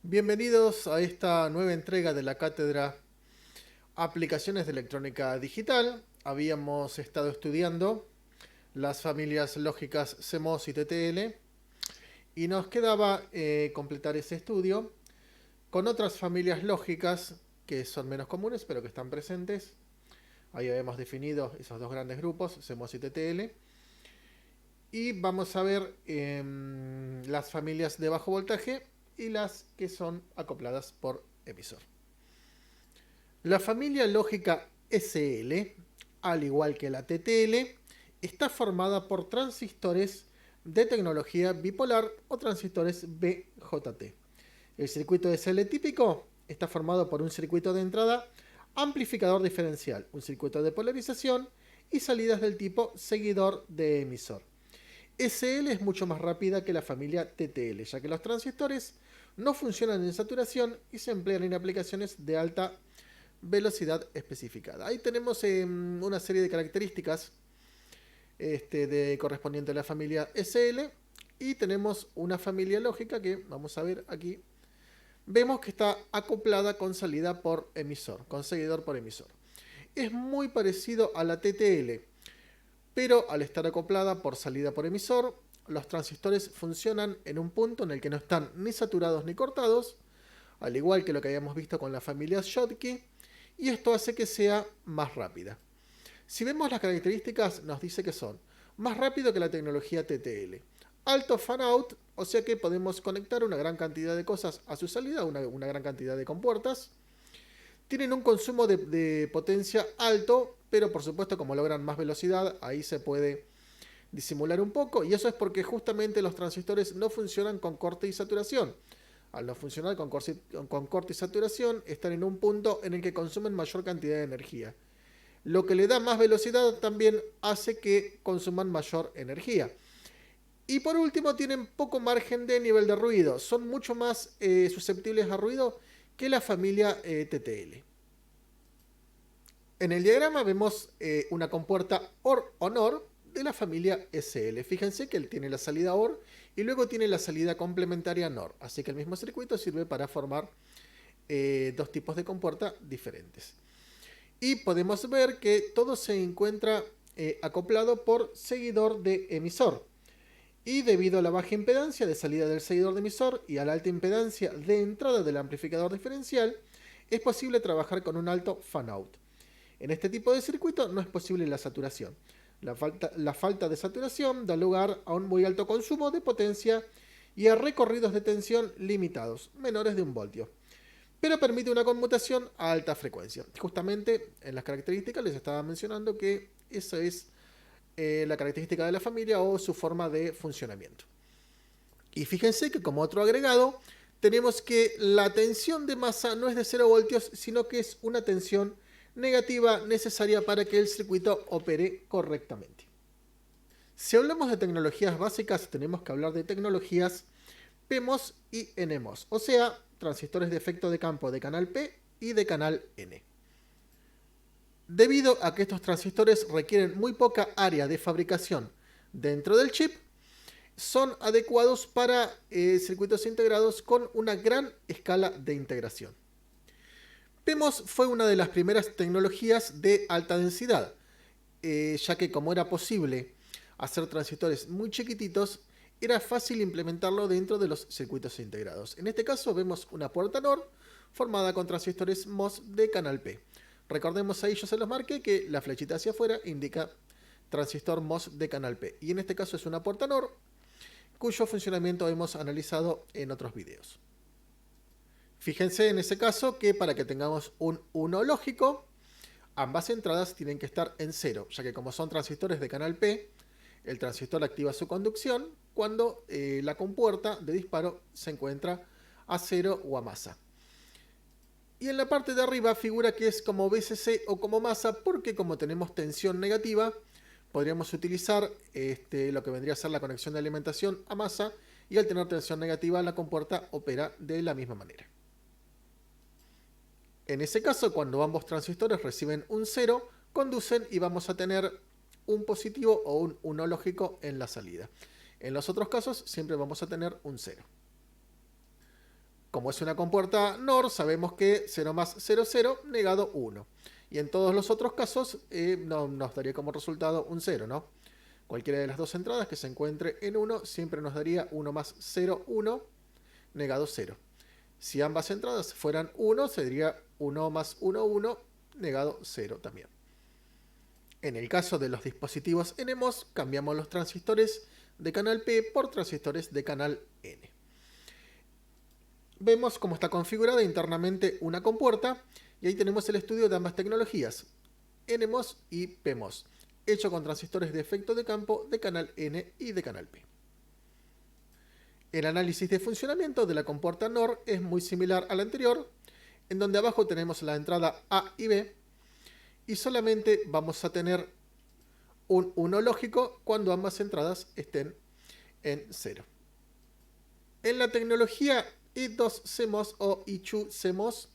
Bienvenidos a esta nueva entrega de la cátedra Aplicaciones de Electrónica Digital. Habíamos estado estudiando las familias lógicas CMOS y TTL y nos quedaba completar ese estudio con otras familias lógicas que son menos comunes pero que están presentes. Ahí habíamos definido esos dos grandes grupos, CMOS y TTL. Y vamos a ver las familias de bajo voltaje y las que son acopladas por emisor. La familia lógica SL, al igual que la TTL, está formada por transistores de tecnología bipolar o transistores BJT. El circuito SL típico está formado por un circuito de entrada amplificador diferencial, un circuito de polarización y salidas del tipo seguidor de emisor. SL es mucho más rápida que la familia TTL, ya que los transistores no funcionan en saturación y se emplean en aplicaciones de alta velocidad especificada. Ahí tenemos una serie de características correspondiente a la familia SL y tenemos una familia lógica que vamos a ver aquí. Vemos que está acoplada con salida por emisor, con seguidor por emisor. Es muy parecido a la TTL, pero al estar acoplada por salida por emisor, los transistores funcionan en un punto en el que no están ni saturados ni cortados, al igual que lo que habíamos visto con la familia Schottky, y esto hace que sea más rápida. Si vemos las características, nos dice que son más rápido que la tecnología TTL, alto fan-out, o sea que podemos conectar una gran cantidad de cosas a su salida, una gran cantidad de compuertas. Tienen un consumo de potencia alto, pero por supuesto como logran más velocidad, ahí se puede disimular un poco, y eso es porque justamente los transistores no funcionan con corte y saturación. Al no funcionar con corte y saturación, están en un punto en el que consumen mayor cantidad de energía. Lo que le da más velocidad también hace que consuman mayor energía. Y por último, tienen poco margen de nivel de ruido. Son mucho más susceptibles a ruido que la familia TTL. En el diagrama vemos una compuerta OR o NOR de la familia SL. Fíjense que él tiene la salida OR y luego tiene la salida complementaria NOR. Así que el mismo circuito sirve para formar dos tipos de compuerta diferentes. Y podemos ver que todo se encuentra acoplado por seguidor de emisor. Y debido a la baja impedancia de salida del seguidor de emisor y a la alta impedancia de entrada del amplificador diferencial, es posible trabajar con un alto fan-out. En este tipo de circuito no es posible la saturación. La falta de saturación da lugar a un muy alto consumo de potencia y a recorridos de tensión limitados, menores de 1 voltio. Pero permite una conmutación a alta frecuencia. Justamente en las características les estaba mencionando que esa es la característica de la familia o su forma de funcionamiento. Y fíjense que como otro agregado tenemos que la tensión de masa no es de 0 voltios, sino que es una tensión negativa necesaria para que el circuito opere correctamente. Si hablamos de tecnologías básicas, tenemos que hablar de tecnologías PMOS y NMOS, o sea, transistores de efecto de campo de canal P y de canal N. Debido a que estos transistores requieren muy poca área de fabricación dentro del chip, son adecuados para circuitos integrados con una gran escala de integración. PMOS fue una de las primeras tecnologías de alta densidad, ya que como era posible hacer transistores muy chiquititos, era fácil implementarlo dentro de los circuitos integrados. En este caso vemos una puerta NOR formada con transistores MOS de canal P. Recordemos ahí, yo se los marqué, que la flechita hacia afuera indica transistor MOS de canal P. Y en este caso es una puerta NOR, cuyo funcionamiento hemos analizado en otros videos. Fíjense en ese caso que para que tengamos un 1 lógico, ambas entradas tienen que estar en 0, ya que como son transistores de canal P, el transistor activa su conducción cuando la compuerta de disparo se encuentra a 0 o a masa. Y en la parte de arriba figura que es como VCC o como masa, porque como tenemos tensión negativa, podríamos utilizar lo que vendría a ser la conexión de alimentación a masa, y al tener tensión negativa la compuerta opera de la misma manera. En ese caso, cuando ambos transistores reciben un 0, conducen y vamos a tener un positivo o un 1 lógico en la salida. En los otros casos siempre vamos a tener un 0. Como es una compuerta NOR, sabemos que 0 más 0, 0, negado 1. Y en todos los otros casos nos daría como resultado un 0, ¿no? Cualquiera de las dos entradas que se encuentre en 1 siempre nos daría 1 más 0, 1, negado 0. Si ambas entradas fueran 1, sería 1 más 1, 1, negado 0 también. En el caso de los dispositivos NMOS, cambiamos los transistores de canal P por transistores de canal N. Vemos cómo está configurada internamente una compuerta y ahí tenemos el estudio de ambas tecnologías, NMOS y PMOS, hecho con transistores de efecto de campo de canal N y de canal P. El análisis de funcionamiento de la compuerta NOR es muy similar al anterior, en donde abajo tenemos la entrada A y B, y solamente vamos a tener un 1 lógico cuando ambas entradas estén en 0. En la tecnología I2CMOS o I2CMOS,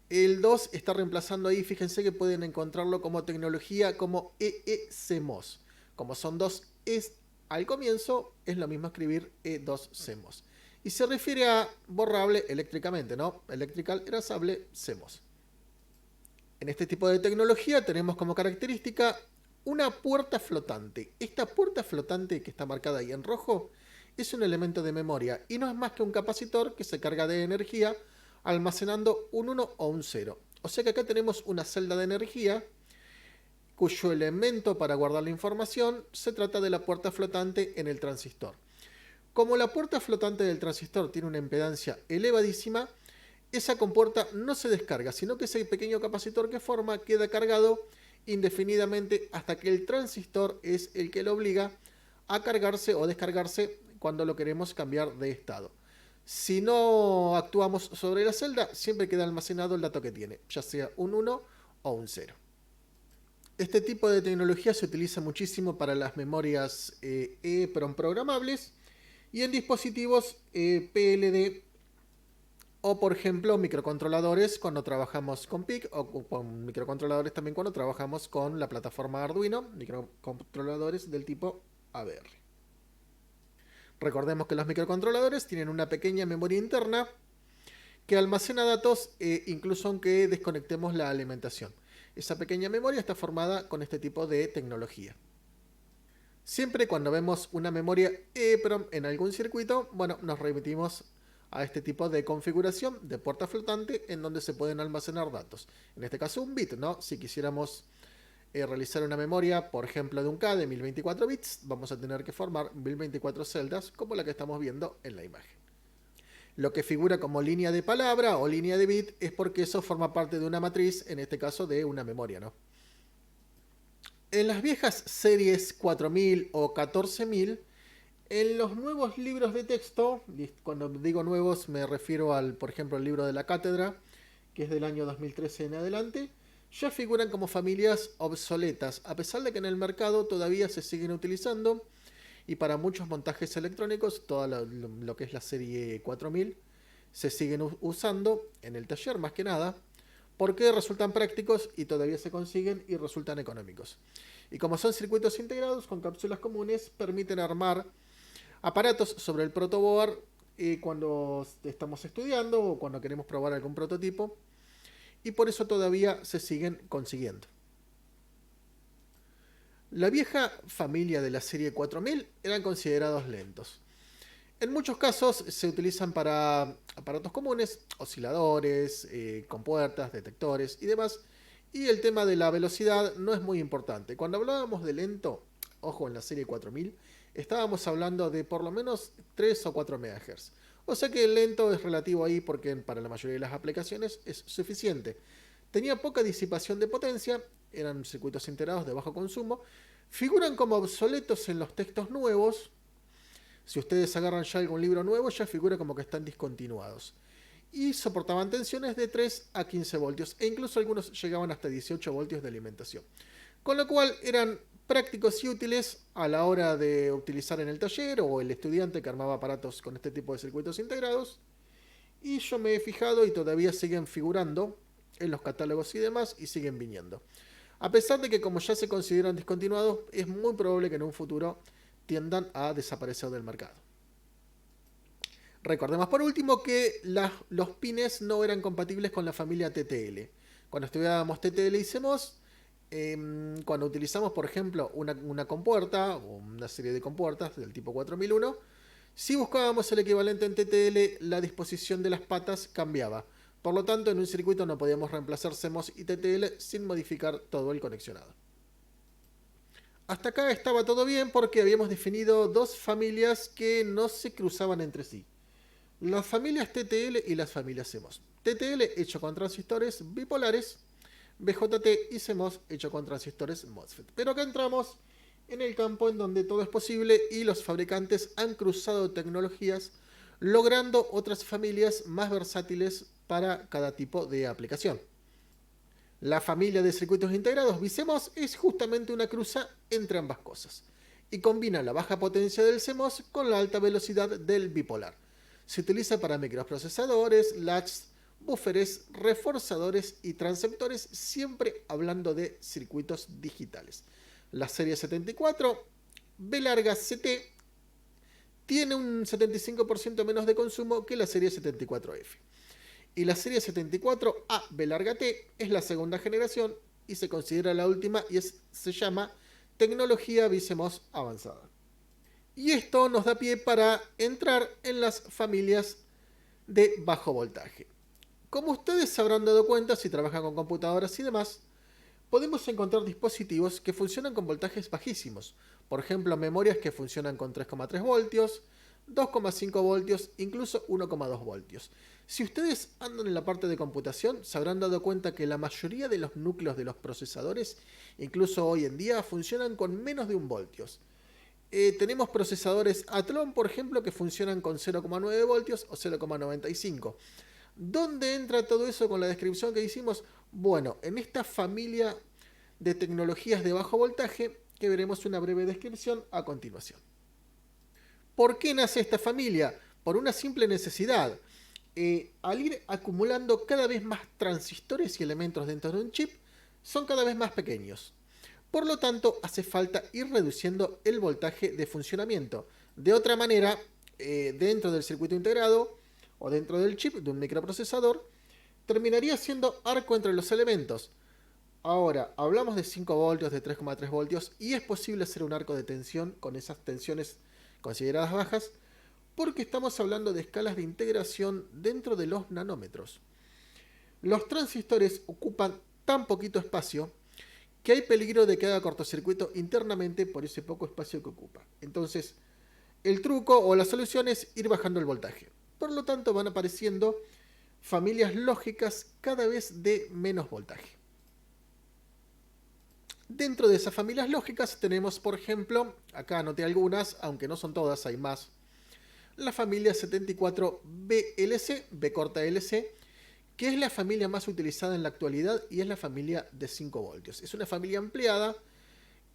el 2 está reemplazando ahí, fíjense que pueden encontrarlo como tecnología como EECMOS. Como son dos es al comienzo, es lo mismo escribir E2CMOS. Y se refiere a borrable eléctricamente, ¿no? Electrical Erasable CMOS. En este tipo de tecnología tenemos como característica una puerta flotante. Esta puerta flotante que está marcada ahí en rojo es un elemento de memoria y no es más que un capacitor que se carga de energía almacenando un 1 o un 0. O sea que acá tenemos una celda de energía cuyo elemento para guardar la información se trata de la puerta flotante en el transistor. Como la puerta flotante del transistor tiene una impedancia elevadísima, esa compuerta no se descarga, sino que ese pequeño capacitor que forma queda cargado indefinidamente hasta que el transistor es el que lo obliga a cargarse o descargarse cuando lo queremos cambiar de estado. Si no actuamos sobre la celda, siempre queda almacenado el dato que tiene, ya sea un 1 o un 0. Este tipo de tecnología se utiliza muchísimo para las memorias EEPROM programables y en dispositivos PLD o, por ejemplo, microcontroladores cuando trabajamos con PIC o con microcontroladores también cuando trabajamos con la plataforma Arduino, microcontroladores del tipo ABR. Recordemos que los microcontroladores tienen una pequeña memoria interna que almacena datos incluso aunque desconectemos la alimentación. Esa pequeña memoria está formada con este tipo de tecnología. Siempre cuando vemos una memoria EEPROM en algún circuito, bueno, nos remitimos a este tipo de configuración de puerta flotante en donde se pueden almacenar datos. En este caso un bit, ¿no? Si quisiéramos realizar una memoria, por ejemplo, de un K de 1024 bits, vamos a tener que formar 1024 celdas como la que estamos viendo en la imagen. Lo que figura como línea de palabra o línea de bit es porque eso forma parte de una matriz, en este caso de una memoria, ¿no? En las viejas series 4000 o 14000, en los nuevos libros de texto, cuando digo nuevos me refiero al, por ejemplo, el libro de la cátedra, que es del año 2013 en adelante, ya figuran como familias obsoletas, a pesar de que en el mercado todavía se siguen utilizando y para muchos montajes electrónicos, todo lo que es la serie 4000 se siguen usando en el taller más que nada, porque resultan prácticos y todavía se consiguen y resultan económicos. Y como son circuitos integrados con cápsulas comunes, permiten armar aparatos sobre el protoboard cuando estamos estudiando o cuando queremos probar algún prototipo, y por eso todavía se siguen consiguiendo. La vieja familia de la serie 4000 eran considerados lentos. En muchos casos se utilizan para aparatos comunes, osciladores, compuertas, detectores y demás. Y el tema de la velocidad no es muy importante. Cuando hablábamos de lento, ojo, en la serie 4000, estábamos hablando de por lo menos 3 o 4 MHz. O sea que el lento es relativo ahí porque para la mayoría de las aplicaciones es suficiente. Tenía poca disipación de potencia, eran circuitos integrados de bajo consumo, figuran como obsoletos en los textos nuevos. Si ustedes agarran ya algún libro nuevo, ya figura como que están discontinuados. Y soportaban tensiones de 3 a 15 voltios, e incluso algunos llegaban hasta 18 voltios de alimentación. Con lo cual eran prácticos y útiles a la hora de utilizar en el taller o el estudiante que armaba aparatos con este tipo de circuitos integrados. Y yo me he fijado y todavía siguen figurando en los catálogos y demás y siguen viniendo. A pesar de que como ya se consideran discontinuados, es muy probable que en un futuro tiendan a desaparecer del mercado. Recordemos por último que los pines no eran compatibles con la familia TTL. Cuando estudiábamos TTL y CMOS, cuando utilizamos, por ejemplo, una compuerta o una serie de compuertas del tipo 4001, si buscábamos el equivalente en TTL, la disposición de las patas cambiaba. Por lo tanto, en un circuito no podíamos reemplazar CMOS y TTL sin modificar todo el conexionado. Hasta acá estaba todo bien porque habíamos definido dos familias que no se cruzaban entre sí. Las familias TTL y las familias CMOS. TTL hecho con transistores bipolares, BJT y CMOS hecho con transistores MOSFET. Pero acá entramos en el campo en donde todo es posible y los fabricantes han cruzado tecnologías logrando otras familias más versátiles para cada tipo de aplicación. La familia de circuitos integrados BiCMOS es justamente una cruza entre ambas cosas y combina la baja potencia del CMOS con la alta velocidad del bipolar. Se utiliza para microprocesadores, latches, búferes, reforzadores y transceptores, siempre hablando de circuitos digitales. La serie 74 B larga CT tiene un 75% menos de consumo que la serie 74F. Y la serie 74A B larga T es la segunda generación y se considera la última y se llama tecnología BiCMOS avanzada. Y esto nos da pie para entrar en las familias de bajo voltaje. Como ustedes se habrán dado cuenta si trabajan con computadoras y demás, podemos encontrar dispositivos que funcionan con voltajes bajísimos. Por ejemplo, memorias que funcionan con 3,3 voltios, 2,5 voltios, incluso 1,2 voltios. Si ustedes andan en la parte de computación, se habrán dado cuenta que la mayoría de los núcleos de los procesadores, incluso hoy en día, funcionan con menos de 1 voltios. Tenemos procesadores Athlon, por ejemplo, que funcionan con 0,9 voltios o 0,95. ¿Dónde entra todo eso con la descripción que hicimos? Bueno, en esta familia de tecnologías de bajo voltaje, que veremos una breve descripción a continuación. ¿Por qué nace esta familia? Por una simple necesidad. Al ir acumulando cada vez más transistores y elementos dentro de un chip, son cada vez más pequeños. Por lo tanto, hace falta ir reduciendo el voltaje de funcionamiento. De otra manera, dentro del circuito integrado o dentro del chip de un microprocesador, terminaría siendo arco entre los elementos. Ahora, hablamos de 5 voltios, de 3,3 voltios, y es posible hacer un arco de tensión con esas tensiones consideradas bajas, porque estamos hablando de escalas de integración dentro de los nanómetros. Los transistores ocupan tan poquito espacio que hay peligro de que haga cortocircuito internamente por ese poco espacio que ocupa. Entonces, el truco o la solución es ir bajando el voltaje. Por lo tanto, van apareciendo familias lógicas cada vez de menos voltaje. Dentro de esas familias lógicas tenemos, por ejemplo, acá anoté algunas, aunque no son todas, hay más. La familia 74BLC, B corta LC, que es la familia más utilizada en la actualidad y es la familia de 5 voltios. Es una familia ampliada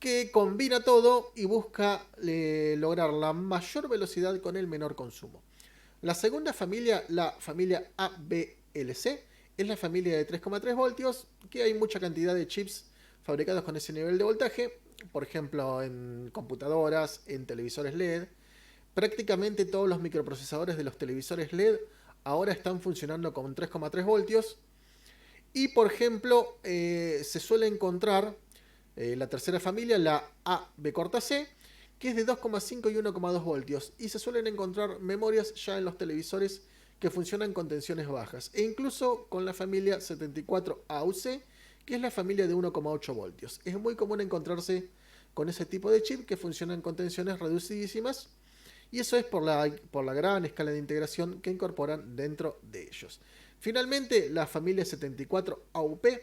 que combina todo y busca lograr la mayor velocidad con el menor consumo. La segunda familia, la familia ABLC, es la familia de 3,3 voltios, que hay mucha cantidad de chips fabricados con ese nivel de voltaje, por ejemplo en computadoras, en televisores LED. Prácticamente todos los microprocesadores de los televisores LED ahora están funcionando con 3,3 voltios. Y por ejemplo, se suele encontrar la tercera familia, la AB corta C, que es de 2,5 y 1,2 voltios. Y se suelen encontrar memorias ya en los televisores que funcionan con tensiones bajas. E incluso con la familia 74AUC, que es la familia de 1,8 voltios. Es muy común encontrarse con ese tipo de chip que funcionan con tensiones reducidísimas. Y eso es por la gran escala de integración que incorporan dentro de ellos. Finalmente, la familia 74AUP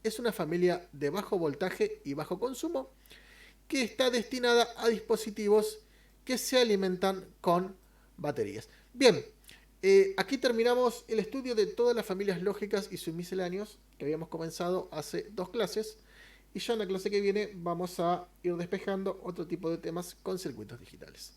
es una familia de bajo voltaje y bajo consumo que está destinada a dispositivos que se alimentan con baterías. Bien, aquí terminamos el estudio de todas las familias lógicas y sus misceláneos que habíamos comenzado hace 2 clases. Y ya en la clase que viene vamos a ir despejando otro tipo de temas con circuitos digitales.